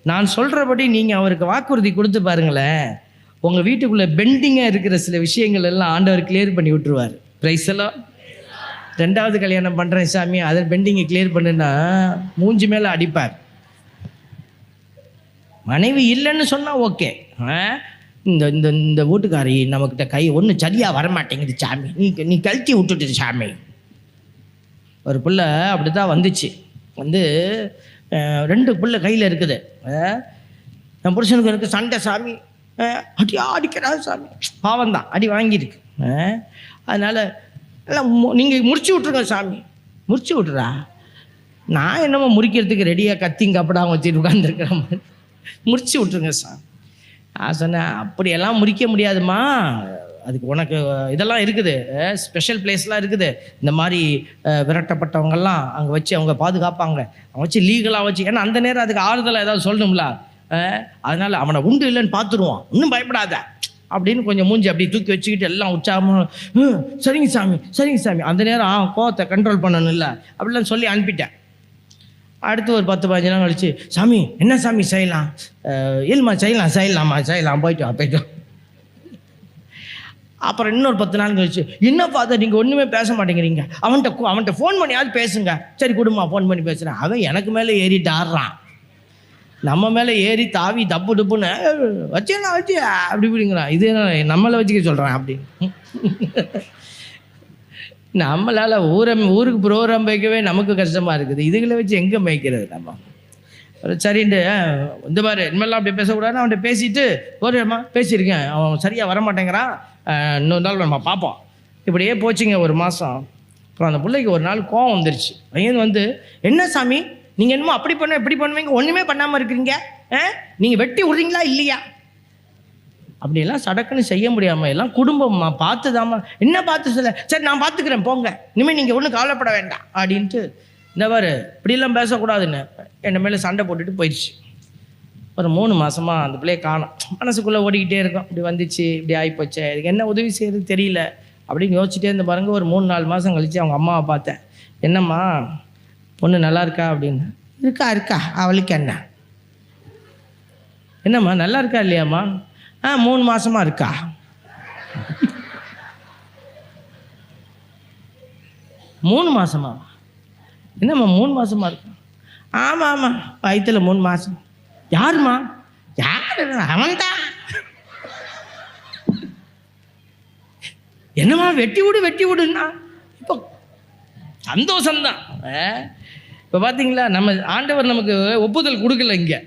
நான் சொல்கிறபடி நீங்கள் அவருக்கு வாக்குறுதி கொடுத்து பாருங்களேன், உங்கள் வீட்டுக்குள்ளே பெண்டிங்காக இருக்கிற சில விஷயங்கள் எல்லாம் ஆண்டவர் கிளியர் பண்ணி விட்டுருவார். பிரைஸ் எல்லாம். 2வது கல்யாணம் பண்ணுறேன் சாமி, அதை பெண்டிங்கை கிளியர் பண்ணுன்னா மூஞ்சி மேலே அடிப்பார். மனைவி இல்லைன்னு சொன்னால் ஓகே, இந்த இந்த இந்த வீட்டுக்காரி நம்மக்கிட்ட கை ஒன்றும் சரியாக வரமாட்டேங்குது சாமி, நீ கழட்டி விட்டுட்டு சாமி. ஒரு பிள்ளை அப்படி தான் வந்துச்சு. 2 பிள்ளை கையில் இருக்குது. என் புருஷனுக்கு எனக்கு சண்டை சாமி, அடிக்கிறா சாமி, பாவம் தான், அடி வாங்கியிருக்கு. அதனால் எல்லாம் நீங்கள் முடிச்சு விட்ருங்க சாமி. முடிச்சு விட்றா? நான் என்னமோ முறிக்கிறதுக்கு ரெடியாக கத்திங்க கப்படாமல் வச்சுட்டு உட்காந்துருக்கிற மாதிரி, முடிச்சு விட்ருங்க சாமி. நான் சொன்னேன், அப்படியெல்லாம் முறிக்க முடியாதுமா, அதுக்கு உனக்கு இதெல்லாம் இருக்குது, ஸ்பெஷல் பிளேஸ்லாம் இருக்குது, இந்த மாதிரி விரட்டப்பட்டவங்கெல்லாம் அங்கே வச்சு அவங்க பாதுகாப்பாங்க, அவங்க வச்சு லீகலாக வச்சு, ஏன்னா அந்த நேரம் அதுக்கு ஆறுதலாக ஏதாவது சொல்லணும்ல, அதனால் அவனை உண்டு இல்லைன்னு பார்த்துருவான், இன்னும் பயப்படாத அப்படின்னு கொஞ்சம் மூஞ்சி அப்படி தூக்கி வச்சுக்கிட்டு எல்லாம் உற்சாகமாக சரிங்க சாமி சரிங்க சாமி. அந்த நேரம் கோவத்தை கண்ட்ரோல் பண்ணணும் இல்லை, அப்படிலாம் சொல்லி அனுப்பிட்டேன். அடுத்து ஒரு 10-15 நாள் கழிச்சு, சாமி என்ன சாமி செய்யலாம், இல்லைம்மா செய்யலாம் போயிட்டோம். அப்புறம் இன்னொரு 10 நாள் கழிச்சு, என்ன ஃபாதர் நீங்கள் ஒன்றுமே பேச மாட்டேங்கிறீங்க, அவன்கிட்ட ஃபோன் பண்ணியாவது பேசுங்க. சரி கொடுமா, ஃபோன் பண்ணி பேசுகிறேன். அவன் எனக்கு மேலே ஏறிட்டு ஆடுறான், நம்ம மேலே ஏறி தாவி தப்பு டப்புன்னு வச்சு அப்படி இப்படிங்கிறான். இது நம்மளை வச்சுக்க சொல்கிறேன் அப்படின்னு. நம்மளால் ஊருக்கு ப்ரோக்ராம் வைக்கவே நமக்கு கஷ்டமாக இருக்குது, இதுகளை வச்சு எங்கே மேய்க்கிறது நம்ம? சரின்ட்டு இந்த மாதிரி இனிமேலாம் அப்படி பேசக்கூடாதுன்னு அவன்கிட்ட பேசிட்டு, போறேம்மா பேசியிருக்கேன், அவன் சரியாக வரமாட்டேங்கிறான், இன்னொரு நாள் நம்ம பார்ப்போம். இப்படியே போச்சுங்க 1 மாதம். அப்புறம் அந்த பிள்ளைக்கு ஒரு நாள் கோவம் வந்துருச்சு. பையன் என்ன சாமி நீங்கள் என்னமோ அப்படி இப்படி பண்ணுவீங்க, ஒன்றுமே பண்ணாமல் இருக்கிறீங்க, நீங்கள் வெட்டி விட்றீங்களா இல்லையா? அப்படியெல்லாம் சடக்குன்னு செய்ய முடியாமல், எல்லாம் குடும்பம்மா பார்த்துதாம்மா. என்ன பார்த்து சொல்ல? சரி நான் பார்த்துக்கிறேன் போங்க, இனிமேல் நீங்கள் ஒன்றும் கவலைப்பட வேண்டாம் அப்படின்ட்டு, இந்த மாதிரி இப்படிலாம் பேசக்கூடாதுன்னு என்னை மேலே சண்டை போட்டுட்டு போயிடுச்சு. ஒரு 3 மாதமாக அந்த பிள்ளையை காணோம். மனசுக்குள்ளே ஓடிக்கிட்டே இருக்கும், இப்படி வந்துச்சு இப்படி ஆகிப்போச்சு, இதுக்கு என்ன உதவி செய்யறது தெரியல அப்படின்னு யோசிச்சுட்டே இருந்த பாருங்க. ஒரு 3-4 மாதம் கழித்து அவங்க அம்மாவை பார்த்தேன். என்னம்மா பொண்ணு நல்லா இருக்கா அப்படின்னு. இருக்கா அவளுக்கு என்னம்மா நல்லா இருக்கா இல்லையாம்மா? 3 மாதமாக இருக்கா. மூணு மாதமா? என்னம்மா 3 மாதமாக இருக்கா? ஆமாம் வயிற்றுல 3 மாதம். யாருமா? யார்? அவன்தான். என்னம்மா வெட்டி விடுன்னா இப்போ சந்தோஷம்தான். இப்போ பார்த்தீங்களா, நம்ம ஆண்டவர் நமக்கு ஒப்புதல் கொடுக்கல இங்கே.